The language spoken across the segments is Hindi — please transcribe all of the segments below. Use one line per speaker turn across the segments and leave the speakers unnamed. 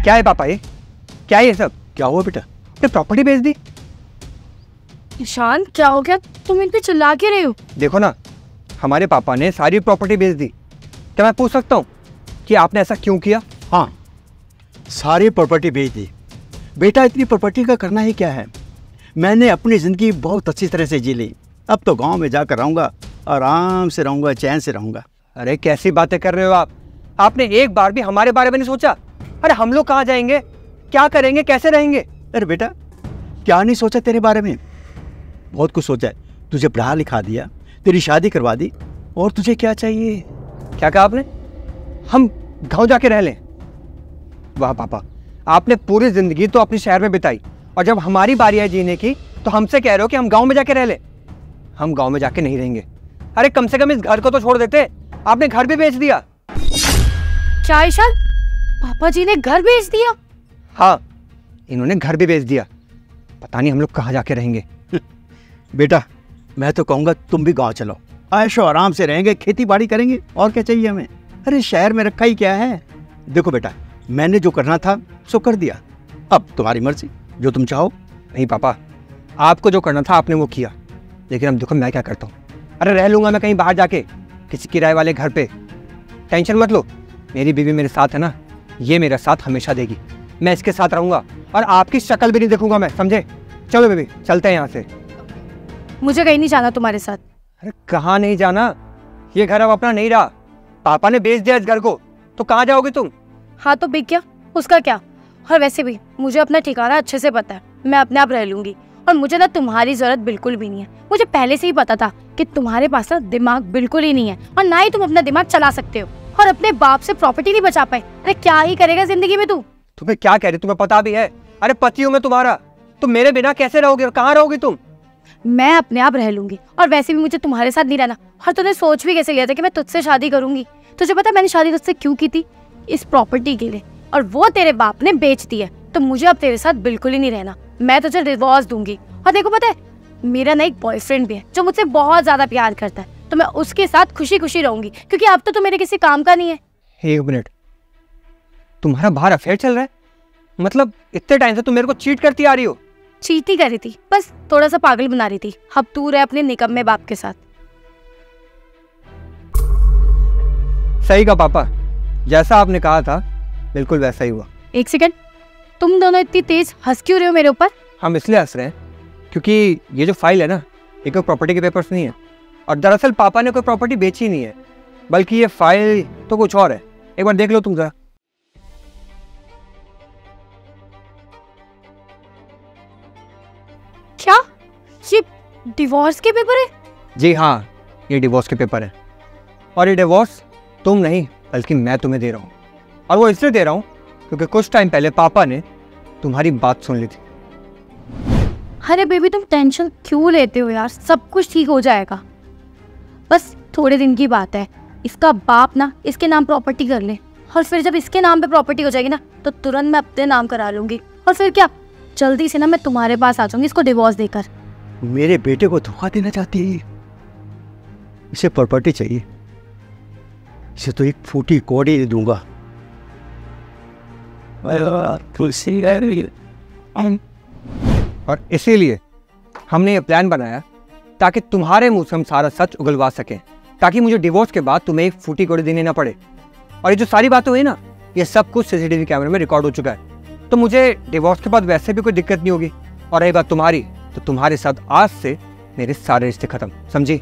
क्या है पापा ये? क्या है ये सब?
क्या हुआ बेटा?
तो प्रॉपर्टी बेच दी?
ईशान क्या हो गया? तुम इन पे चिल्ला के रहे हो?
देखो ना, हमारे पापा ने सारी प्रॉपर्टी बेच दी। क्या मैं पूछ सकता हूँ कि आपने ऐसा क्यों किया?
हाँ, सारी प्रॉपर्टी बेच दी। बेटा इतनी प्रॉपर्टी का करना ही क्या है? मैंने अपनी ज़िंदगी बहुत अच्छी तरह से जी ली। अब तो गांव में जाकर रहूँगा, आराम से रहूँगा, चैन से रहूँगा।
अरे कैसी बातें कर रहे हो आप? आपने एक बार भी हमारे बारे में नहीं सोचा? अरे हम लोग कहाँ जाएंगे, क्या करेंगे, कैसे रहेंगे?
अरे बेटा, क्या नहीं सोचा तेरे बारे में? बहुत कुछ सोचा है। तुझे पढ़ा लिखा दिया, तेरी शादी करवा दी, और तुझे क्या चाहिए?
क्या कहा आपने? हम गांव जाके रह लें? वाह पापा, आपने पूरी जिंदगी तो अपने शहर में बिताई, और जब हमारी बारी है जीने की तो हमसे कह रहे हो कि हम गांव में जाके रह लें? हम गांव में जाके नहीं रहेंगे। अरे कम से कम इस घर को तो छोड़ देते। आपने घर भी बेच दिया।
क्या ईशान, पापा जी ने घर बेच दिया?
हाँ, इन्होंने घर भी बेच दिया। पता नहीं हम लोग कहाँ जाके रहेंगे।
बेटा मैं तो कहूँगा तुम भी गांव चलो, ऐशो आराम से रहेंगे, खेती बाड़ी करेंगे, और क्या चाहिए हमें? अरे शहर में रखा ही क्या है? देखो बेटा, मैंने जो करना था सो कर दिया, अब तुम्हारी मर्जी, जो तुम चाहो।
नहीं पापा, आपको जो करना था आपने वो किया, लेकिन अब देखो मैं क्या करता हूँ। अरे रह लूँगा मैं कहीं बाहर जाके, किसी किराए वाले घर पे। टेंशन मत लो, मेरी बीवी मेरे साथ है ना, ये मेरा साथ हमेशा देगी। मैं इसके साथ रहूँगा और आपकी शक्ल भी नहीं देखूंगा मैं, समझे? चलो बेबी चलते हैं यहाँ से।
मुझे कहीं नहीं जाना तुम्हारे साथ।
अरे कहाँ नहीं जाना? ये घर अब अपना नहीं रहा, पापा ने बेच दिया इस घर को, तो कहाँ जाओगे तुम?
हाँ तो बिक गया, उसका क्या? और वैसे भी मुझे अपना ठिकाना अच्छे से पता है, मैं अपने आप रह लूंगी, और मुझे ना तुम्हारी जरूरत बिल्कुल भी नहीं है। मुझे पहले से ही पता था कि तुम्हारे पास ना दिमाग बिल्कुल ही नहीं है, और ना ही तुम अपना दिमाग चला सकते हो, और अपने बाप से प्रॉपर्टी नहीं बचा पाए। अरे क्या ही करेगा जिंदगी में तू?
तुम्हें क्या कह रही, तुम्हें पता भी है? अरे पति हूँ मैं तुम्हारा, तुम मेरे बिना कैसे रहोगे और कहाँ रहोगी तुम?
मैं अपने आप रह लूंगी, और वैसे भी मुझे तुम्हारे साथ नहीं रहना। और तूने सोच भी कैसे लिया था कि मैं तुझसे शादी करूंगी? तुझे पता मैंने शादी तुझसे क्यों की थी? इस प्रॉपर्टी के लिए, और वो तेरे बाप ने बेच दी है। तो मुझे अब तेरे साथ बिल्कुल ही नहीं रहना, मैं तुझे डिवोर्स दूंगी। और देखो पता है, मेरा ना एक बॉयफ्रेंड भी है जो मुझसे बहुत ज्यादा प्यार करता है, तो मैं उसके साथ खुशी खुशी रहूंगी, क्योंकि अब तो मेरे किसी काम का नहीं है।
एक मिनट, तुम्हारा बाहर अफेयर चल रहा है? मतलब इतने टाइम से तुम मेरे को चीट करती आ रही हो?
चीट ही कर रही थी, बस थोड़ा सा पागल बना रही थी। अब तू रहे अपने निकम्मे बाप के साथ।
सही कहा पापा, जैसा आपने कहा था बिल्कुल वैसा ही हुआ।
एक सेकंड, तुम दोनों इतनी तेज हंस क्यों रहे हो मेरे ऊपर?
हम इसलिए हंस रहे हैं क्योंकि ये जो फाइल है ना, ये कोई प्रॉपर्टी के पेपर्स नहीं है, और दरअसल पापा ने कोई प्रॉपर्टी बेची नहीं है, बल्कि ये फाइल तो कुछ और है। एक बार देख लो तुम जरा।
क्या ये डिवोर्स के पेपर है?
जी हाँ, ये डिवोर्स के पेपर है, और ये डिवोर्स तुम नहीं बल्कि मैं तुम्हें दे रहा हूँ। और वो इसलिए दे रहा हूँ क्योंकि कुछ टाइम पहले पापा ने तुम्हारी बात सुन ली थी।
अरे बेबी तुम टेंशन क्यों लेते हो यार, सब कुछ ठीक हो जाएगा, बस थोड़े दिन की बात है। इसका बाप ना इसके नाम प्रॉपर्टी कर ले, और फिर जब इसके नाम पे प्रॉपर्टी हो जाएगी ना, तो तुरंत मैं अपने नाम करा लूंगी, और फिर क्या, जल्दी से ना मैं तुम्हारे पास आ जाऊंगी इसको डिवोर्स देकर।
मेरे बेटे को धोखा देना चाहती है? इसे प्रॉपर्टी चाहिए, इसे तो एक फूटी कौड़ी दे दूंगा।
और इसीलिए हमने ये प्लान बनाया ताकि तुम्हारे मुंह से हम सारा सच उगलवा सकें, ताकि मुझे डिवोर्स के बाद तुम्हें एक फूटी कौड़ी देनी ना पड़े। और ये जो सारी बातें हुई ना, ये सब कुछ सीसीटीवी कैमरे में रिकॉर्ड हो चुका है, तो मुझे डिवोर्स के बाद वैसे भी कोई दिक्कत नहीं होगी। और रही बात तुम्हारी, तो तुम्हारे साथ आज से मेरे सारे रिश्ते खत्म, समझी?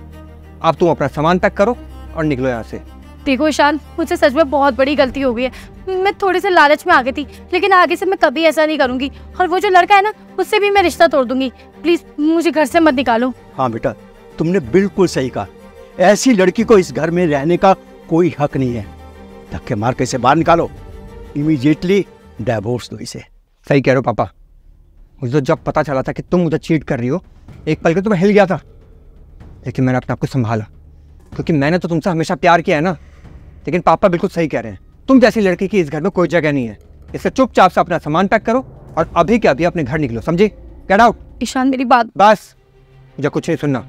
अब तुम अपना सामान पैक करो और निकलो यहाँ से।
देखो ईशान, मुझसे सच में बहुत बड़ी गलती हो गई है, मैं थोड़ी से लालच में आ गई थी, लेकिन आगे से मैं कभी ऐसा नहीं करूंगी। और वो जो लड़का है ना, उससे भी मैं रिश्ता तोड़ दूंगी। प्लीज मुझे घर से मत निकालो।
हाँ बेटा, तुमने बिल्कुल सही कहा, ऐसी लड़की को इस घर में रहने का कोई हक नहीं है। धक्के मार के इसे बाहर निकालो, इमीडिएटली डिवोर्स दो इसे।
सही कह रहे हो पापा, मुझे तो जब पता चला था कि तुम मुझे चीट कर रही हो, एक पल के तो मैं हिल गया था, लेकिन मैंने अपने आप को संभाला, क्योंकि मैंने तो तुमसे हमेशा प्यार किया है ना। लेकिन पापा बिल्कुल सही कह रहे हैं, तुम जैसी लड़की की इस घर में कोई जगह नहीं है। इससे चुपचाप से अपना सामान पैक करो और अभी के अभी अपने घर निकलो, समझे? Get out.
ईशान मेरी बात।
बस, मुझे कुछ नहीं सुनना।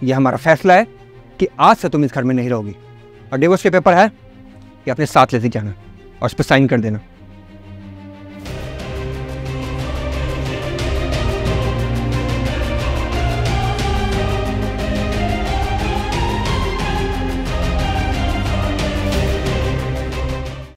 यह हमारा फैसला है कि आज से तुम इस घर में नहीं रहोगी, और डिवोर्स के पेपर है ये अपने साथ लेते जाना और उस पर साइन कर देना।